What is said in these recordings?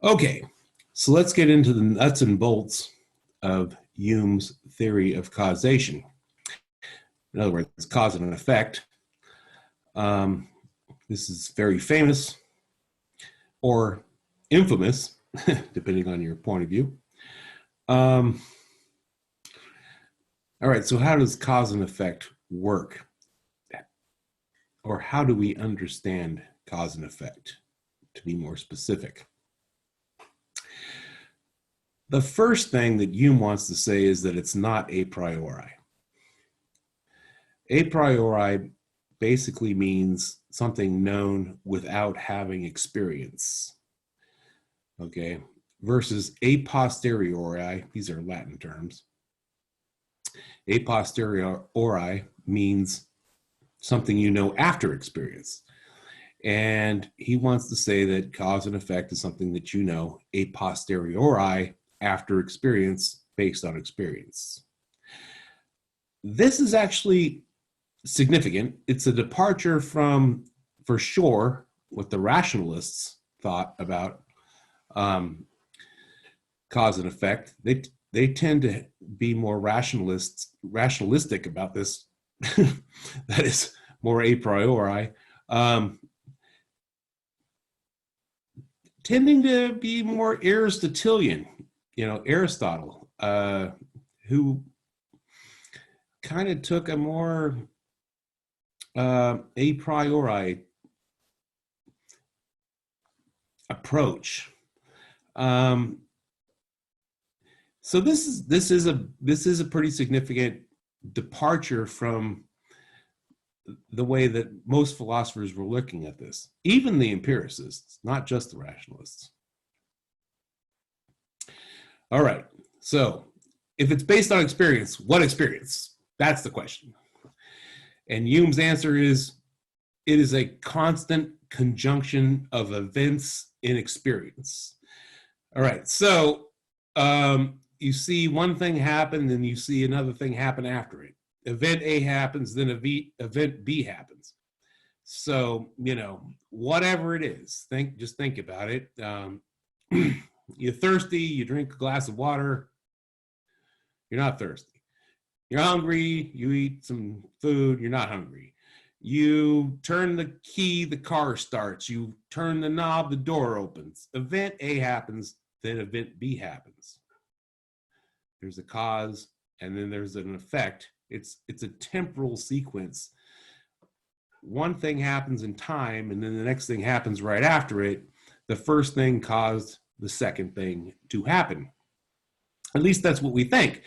Okay, so let's get into the nuts and bolts of Hume's theory of causation. In other words, cause and effect. This is very famous or infamous, depending on your point of view. All right, so how does cause and effect work? Or how do we understand cause and effect, to be more specific? The first thing that Hume wants to say is that it's not a priori. A priori basically means something known without having experience. Okay, versus a posteriori, these are Latin terms. A posteriori means something you know after experience. And he wants to say that cause and effect is something that you know a posteriori after experience, based on experience. This is actually significant. It's a departure from, for sure, what the rationalists thought about cause and effect. They tend to be more rationalistic about this. That is more a priori, tending to be more Aristotelian. Aristotle, who kind of took a more a priori approach. So this is a pretty significant departure from the way that most philosophers were looking at this, even the empiricists, not just the rationalists. All right, so if it's based on experience, what experience? That's the question. And Hume's answer is, it is a constant conjunction of events in experience. All right, so you see one thing happen, and you see another thing happen after it. Event A happens, then event B happens. So, whatever it is, just think about it. You're thirsty, you drink a glass of water, you're not thirsty. You're hungry, you eat some food, you're not hungry. You turn the key, the car starts. You turn the knob, the door opens. Event A happens, then event B happens. There's a cause, and then there's an effect. It's a temporal sequence. One thing happens in time, and then the next thing happens right after it. The first thing caused the second thing to happen. At least that's what we think.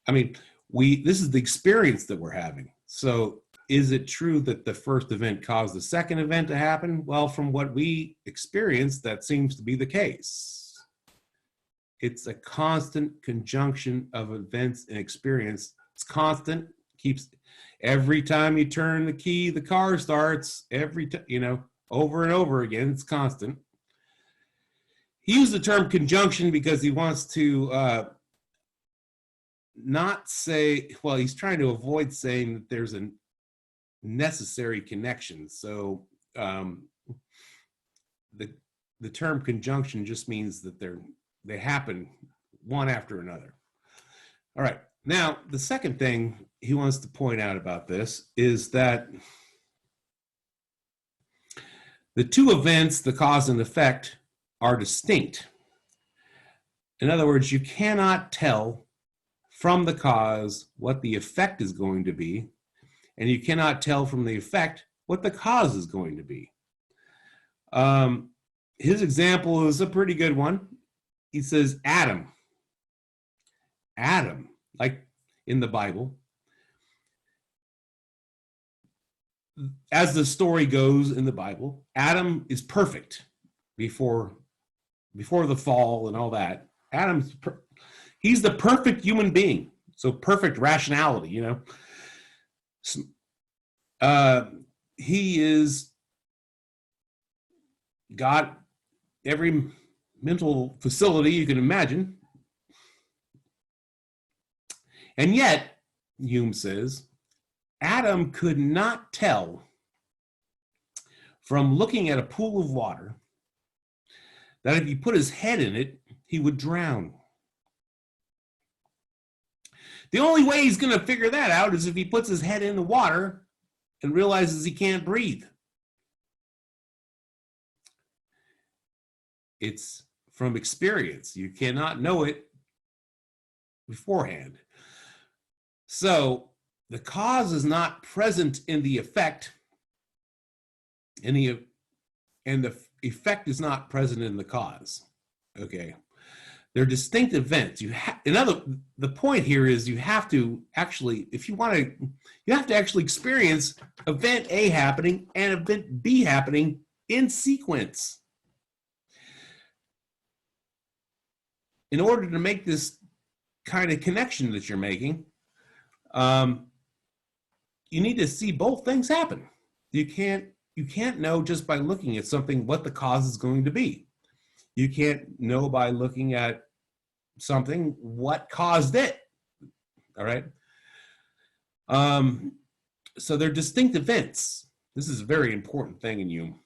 I mean, this is the experience that we're having. So is it true that the first event caused the second event to happen? Well, from what we experienced, that seems to be the case. It's a constant conjunction of events and experience. It's constant, keeps, every time you turn the key, the car starts, every time, over and over again, it's constant. He used the term conjunction because he wants to not say, well, he's trying to avoid saying that there's a necessary connection. So the term conjunction just means that they happen one after another. All right. Now, the second thing he wants to point out about this is that the two events, the cause and effect, are distinct. In other words, you cannot tell from the cause what the effect is going to be, and you cannot tell from the effect what the cause is going to be. His example is a pretty good one. He says, Adam, like in the Bible, as the story goes in the Bible, Adam is perfect before the fall and all that. He's the perfect human being. So perfect rationality, he is got every mental facility you can imagine. And yet, Hume says, Adam could not tell from looking at a pool of water that if he put his head in it, he would drown. The only way he's going to figure that out is if he puts his head in the water and realizes he can't breathe. It's from experience. You cannot know it beforehand. So the cause is not present in the effect, and the effect is not present in the cause. Okay, they're distinct events. The point here is you have to actually, if you want to, you have to actually experience event A happening and event B happening in sequence in order to make this kind of connection that you're making. You need to see both things happen. You can't know just by looking at something what the cause is going to be. You can't know by looking at something what caused it. All right. So they're distinct events. This is a very important thing in Hume.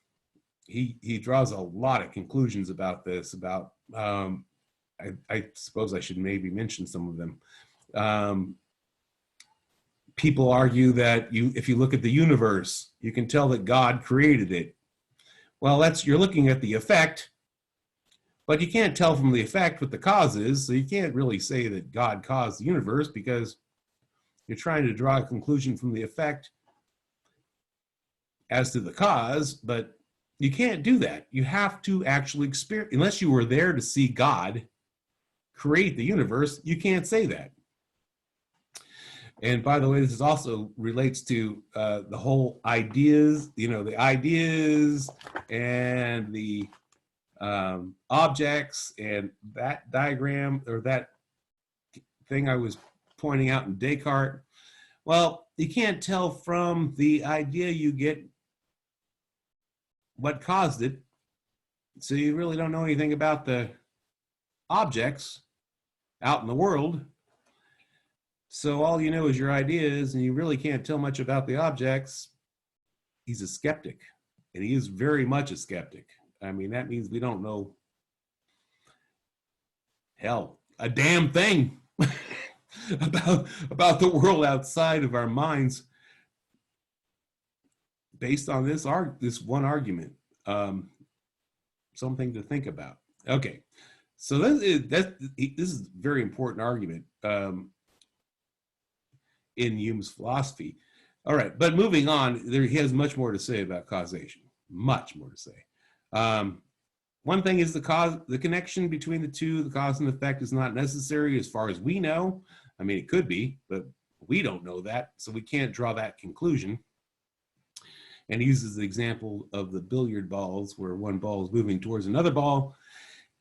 He draws a lot of conclusions about this. About I suppose I should maybe mention some of them. People argue that if you look at the universe, you can tell that God created it. Well, you're looking at the effect, but you can't tell from the effect what the cause is, so you can't really say that God caused the universe because you're trying to draw a conclusion from the effect as to the cause, but you can't do that. You have to actually experience, unless you were there to see God create the universe, you can't say that. And by the way, this also relates to the whole ideas, the ideas and the objects, and that diagram or that thing I was pointing out in Descartes. Well, you can't tell from the idea you get what caused it. So you really don't know anything about the objects out in the world. So all you know is your ideas, and you really can't tell much about the objects. He's a skeptic, and he is very much a skeptic. I mean, that means we don't know, hell, a damn thing about the world outside of our minds based on this one argument. Something to think about. Okay, so this is a very important argument in Hume's philosophy. All right, but moving on, he has much more to say about causation. Much more to say. One thing is the connection between the two, the cause and effect, is not necessary as far as we know. I mean, it could be, but we don't know that, so we can't draw that conclusion. And he uses the example of the billiard balls, where one ball is moving towards another ball.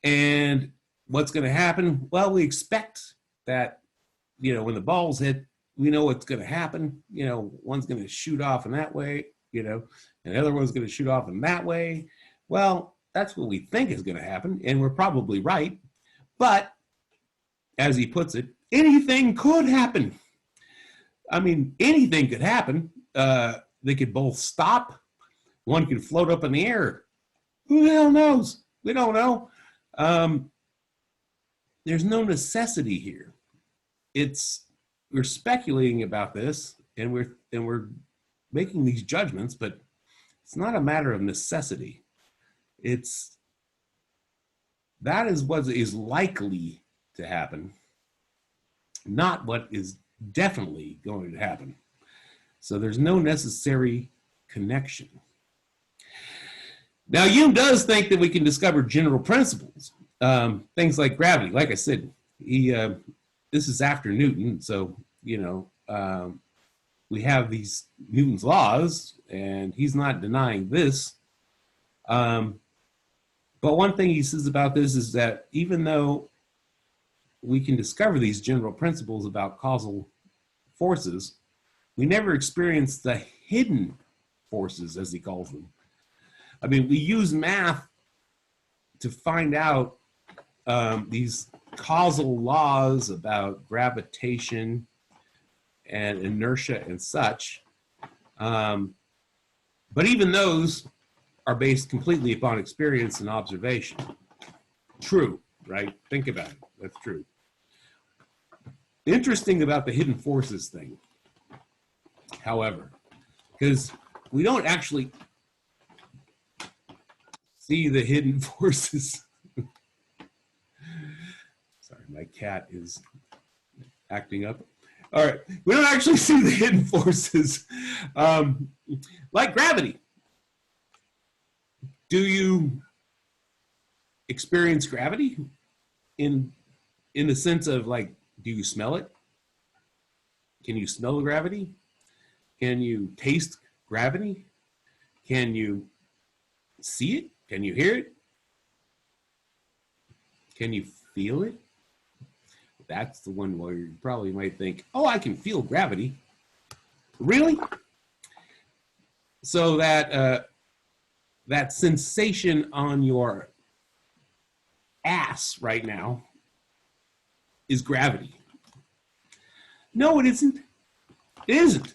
And what's going to happen? Well, we expect that, when the balls hit, we know what's going to happen. One's going to shoot off in that way, and the other one's going to shoot off in that way. Well, that's what we think is going to happen, and we're probably right. But as he puts it, anything could happen. I mean, anything could happen. They could both stop. One could float up in the air. Who the hell knows? We don't know. There's no necessity here. We're speculating about this, and we're making these judgments, but it's not a matter of necessity. That is what is likely to happen, not what is definitely going to happen. So there's no necessary connection. Now, Hume does think that we can discover general principles, things like gravity. Like I said, this is after Newton, so we have these Newton's laws, and he's not denying this. But one thing he says about this is that even though we can discover these general principles about causal forces, we never experience the hidden forces, as he calls them. I mean, we use math to find out these causal laws about gravitation and inertia and such. But even those are based completely upon experience and observation. True, right? Think about it. That's true. Interesting about the hidden forces thing, however, because we don't actually see the hidden forces. Sorry, my cat is acting up. All right, we don't actually see the hidden forces like gravity. Do you experience gravity in the sense of, like, do you smell it? Can you smell gravity? Can you taste gravity? Can you see it? Can you hear it? Can you feel it? That's the one where you probably might think, oh, I can feel gravity. Really? So that that sensation on your ass right now is gravity. No, it isn't. It isn't.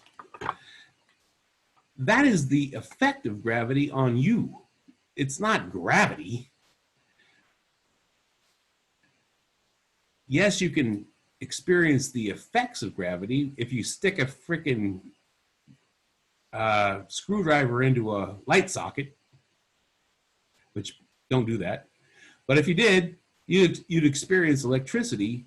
That is the effect of gravity on you. It's not gravity. Yes, you can experience the effects of gravity if you stick a freaking screwdriver into a light socket, which don't do that. But if you did, you'd experience electricity.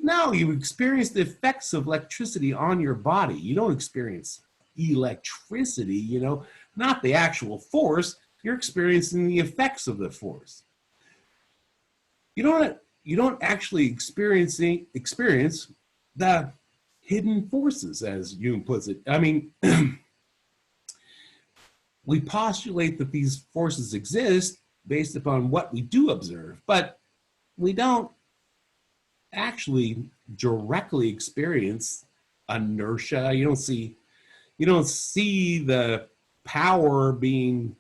No, you experience the effects of electricity on your body. You don't experience electricity, you know, not the actual force. You're experiencing the effects of the force. You don't actually experience the hidden forces, as Hume puts it. I mean, we postulate that these forces exist based upon what we do observe, but we don't actually directly experience inertia. You don't see the power being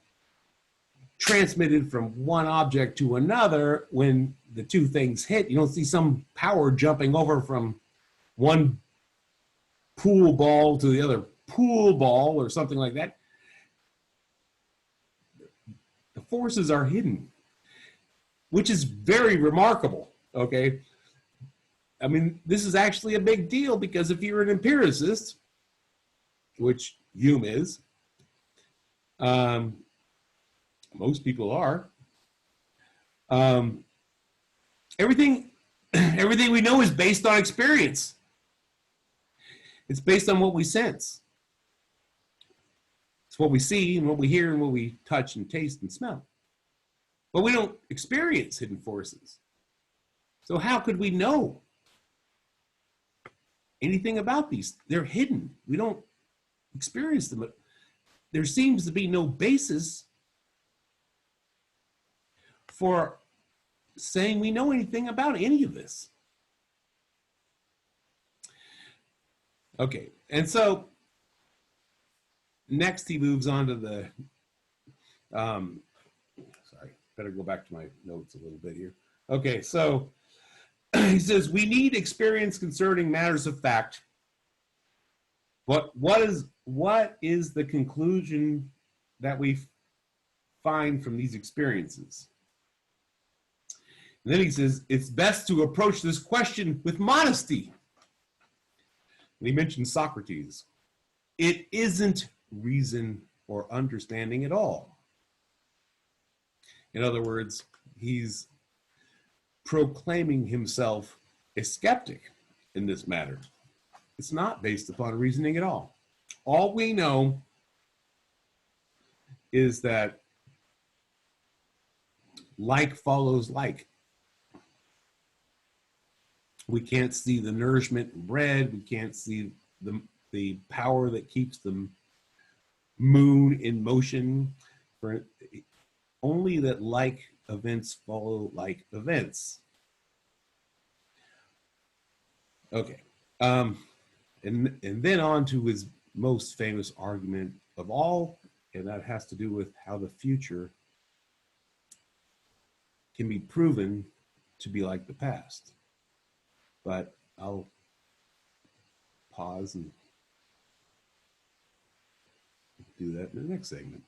transmitted from one object to another when the two things hit. You don't see some power jumping over from one pool ball to the other pool ball or something like that. The forces are hidden, which is very remarkable, okay? I mean, this is actually a big deal because if you're an empiricist, which Hume is, most people are, everything we know is based on experience. It's based on what we sense. It's what we see and what we hear and what we touch and taste and smell. But we don't experience hidden forces. So how could we know anything about these? They're hidden. We don't experience them. There seems to be no basis for saying we know anything about any of this. Okay, and so next he moves on to the, sorry, better go back to my notes a little bit here. Okay, so he says, we need experience concerning matters of fact. What is the conclusion that we find from these experiences? And then he says, it's best to approach this question with modesty. And he mentions Socrates. It isn't reason or understanding at all. In other words, he's proclaiming himself a skeptic in this matter. It's not based upon reasoning at all. All we know is that like follows like. We can't see the nourishment in bread. We can't see the power that keeps the moon in motion. Only that like events follow like events. Okay. And then on to his most famous argument of all, and that has to do with how the future can be proven to be like the past. But I'll pause and do that in the next segment.